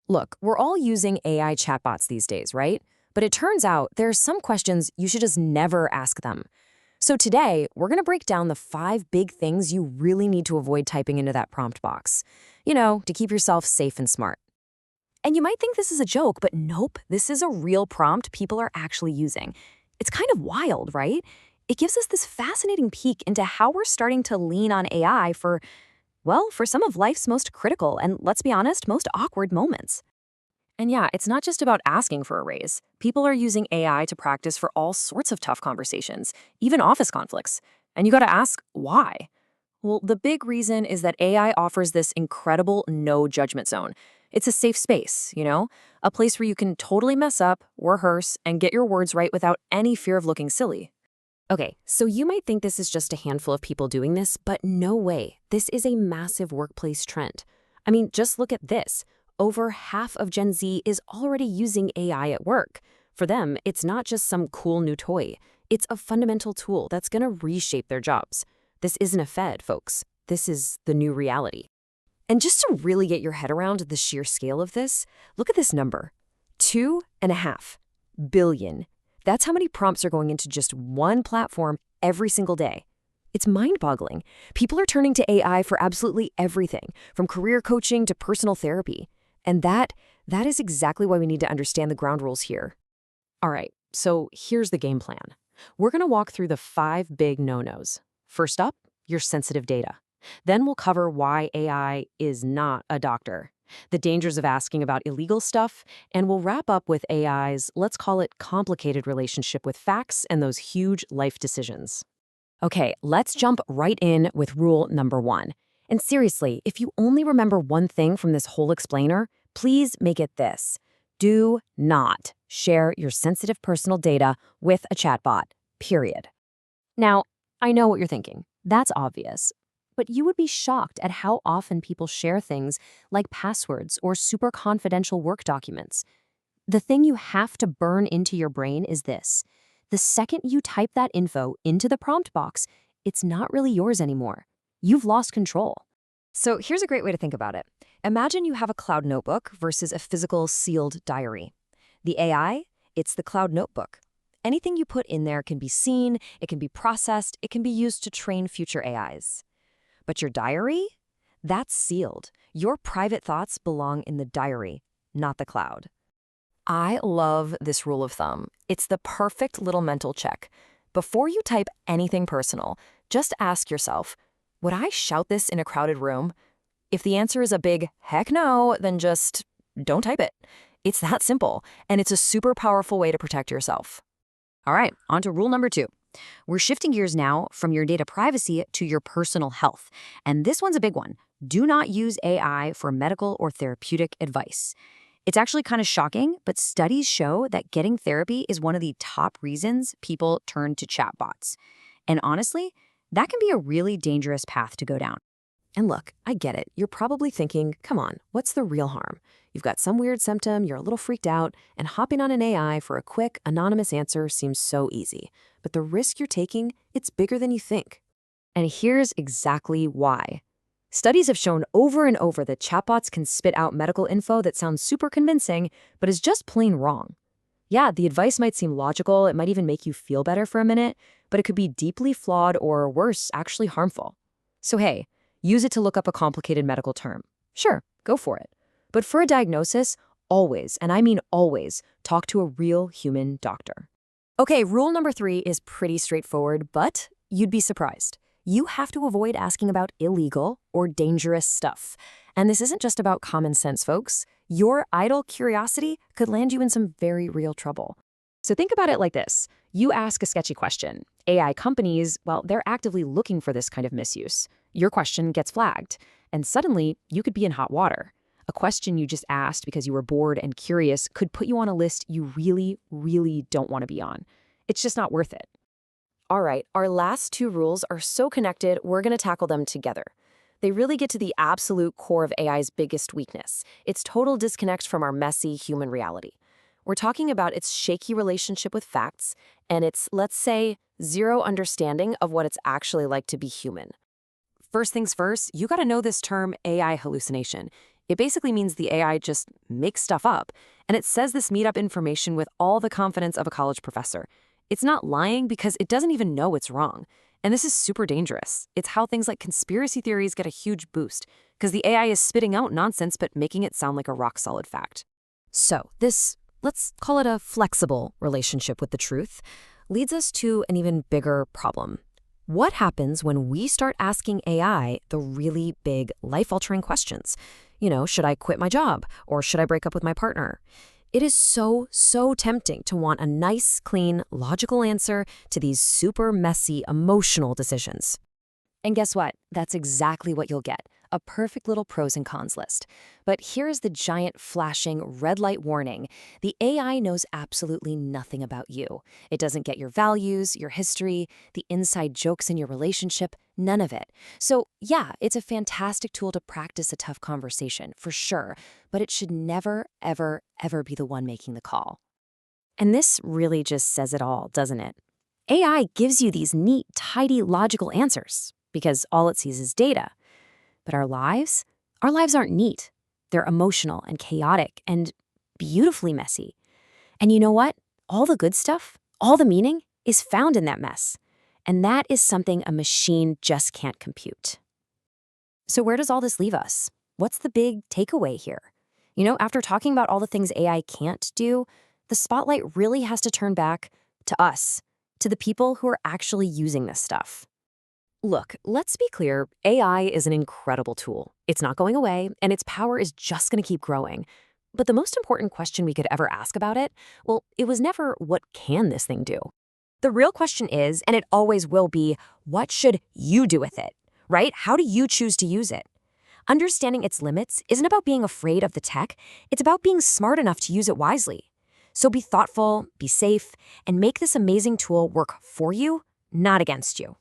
Look, we're all using AI chatbots these days, right? But it turns out there are some questions you should just never ask them. So today, we're going to break down the 5 big things you really need to avoid typing into that prompt box. To keep yourself safe and smart. And you might think this is a joke, but nope, this is a real prompt people are actually using. It's kind of wild, right? It gives us this fascinating peek into how we're starting to lean on AI for some of life's most critical and, let's be honest, most awkward moments. And yeah, it's not just about asking for a raise. People are using AI to practice for all sorts of tough conversations, even office conflicts. And you gotta ask, why? Well, the big reason is that AI offers this incredible no judgment zone. It's a safe space, a place where you can totally mess up, rehearse, and get your words right without any fear of looking silly. Okay, so you might think this is just a handful of people doing this, but no way. This is a massive workplace trend. I mean, just look at this. Over half of Gen Z is already using AI at work. For them, it's not just some cool new toy. It's a fundamental tool that's going to reshape their jobs. This isn't a fad, folks. This is the new reality. And just to really get your head around the sheer scale of this, look at this number. 2.5 billion. That's how many prompts are going into just one platform every single day. It's mind-boggling. People are turning to AI for absolutely everything, from career coaching to personal therapy. And that is exactly why we need to understand the ground rules here. All right, so here's the game plan. We're going to walk through the 5 big no-nos. First up, your sensitive data. Then we'll cover why AI is not a doctor, the dangers of asking about illegal stuff, and we'll wrap up with AI's, let's call it, complicated relationship with facts and those huge life decisions. Okay, let's jump right in with rule number 1. And seriously, if you only remember one thing from this whole explainer, please make it this. Do not share your sensitive personal data with a chatbot, period. Now, I know what you're thinking. That's obvious. But you would be shocked at how often people share things like passwords or super confidential work documents. The thing you have to burn into your brain is this. The second you type that info into the prompt box, it's not really yours anymore. You've lost control. So here's a great way to think about it. Imagine you have a cloud notebook versus a physical sealed diary. The AI, it's the cloud notebook. Anything you put in there can be seen, it can be processed, it can be used to train future AIs. But your diary? That's sealed. Your private thoughts belong in the diary, not the cloud. I love this rule of thumb. It's the perfect little mental check. Before you type anything personal, just ask yourself, would I shout this in a crowded room? If the answer is a big heck no, then just don't type it. It's that simple, and it's a super powerful way to protect yourself. All right, on to rule number 2. We're shifting gears now from your data privacy to your personal health. And this one's a big one. Do not use AI for medical or therapeutic advice. It's actually kind of shocking, but studies show that getting therapy is one of the top reasons people turn to chatbots. And honestly, that can be a really dangerous path to go down. And look, I get it. You're probably thinking, come on, what's the real harm? You've got some weird symptom, you're a little freaked out, and hopping on an AI for a quick, anonymous answer seems so easy. But the risk you're taking, it's bigger than you think. And here's exactly why. Studies have shown over and over that chatbots can spit out medical info that sounds super convincing, but is just plain wrong. Yeah, the advice might seem logical, it might even make you feel better for a minute, but it could be deeply flawed or worse, actually harmful. So hey, use it to look up a complicated medical term. Sure, go for it. But for a diagnosis, always, and I mean always, talk to a real human doctor. Okay, rule number 3 is pretty straightforward, but you'd be surprised. You have to avoid asking about illegal or dangerous stuff. And this isn't just about common sense, folks. Your idle curiosity could land you in some very real trouble. So think about it like this. You ask a sketchy question. AI companies, well, they're actively looking for this kind of misuse. Your question gets flagged, and suddenly you could be in hot water. A question you just asked because you were bored and curious could put you on a list you really, really don't want to be on. It's just not worth it. All right, our last 2 rules are so connected, we're going to tackle them together. They really get to the absolute core of AI's biggest weakness, its total disconnect from our messy human reality. We're talking about its shaky relationship with facts and its, let's say, zero understanding of what it's actually like to be human. First things first, you got to know this term AI hallucination. It basically means the AI just makes stuff up, and it says this made-up information with all the confidence of a college professor. It's not lying because it doesn't even know it's wrong. And this is super dangerous. It's how things like conspiracy theories get a huge boost, because the AI is spitting out nonsense but making it sound like a rock-solid fact. So this, let's call it a flexible relationship with the truth, leads us to an even bigger problem. What happens when we start asking AI the really big, life-altering questions? Should I quit my job? Or should I break up with my partner? It is so tempting to want a nice, clean, logical answer to these super messy, emotional decisions. And guess what? That's exactly what you'll get. A perfect little pros and cons list. But here's the giant flashing red light warning. The AI knows absolutely nothing about you. It doesn't get your values, your history, the inside jokes in your relationship, none of it. So yeah, it's a fantastic tool to practice a tough conversation, for sure, but it should never, ever, ever be the one making the call. And this really just says it all, doesn't it? AI gives you these neat, tidy, logical answers because all it sees is data. But our lives aren't neat. They're emotional and chaotic and beautifully messy. And you know what? All the good stuff, all the meaning is found in that mess. And that is something a machine just can't compute. So where does all this leave us? What's the big takeaway here? After talking about all the things AI can't do, the spotlight really has to turn back to us, to the people who are actually using this stuff. Look, let's be clear, AI is an incredible tool. It's not going away, and its power is just going to keep growing. But the most important question we could ever ask about it, well, it was never, what can this thing do? The real question is, and it always will be, what should you do with it, right? How do you choose to use it? Understanding its limits isn't about being afraid of the tech, it's about being smart enough to use it wisely. So be thoughtful, be safe, and make this amazing tool work for you, not against you.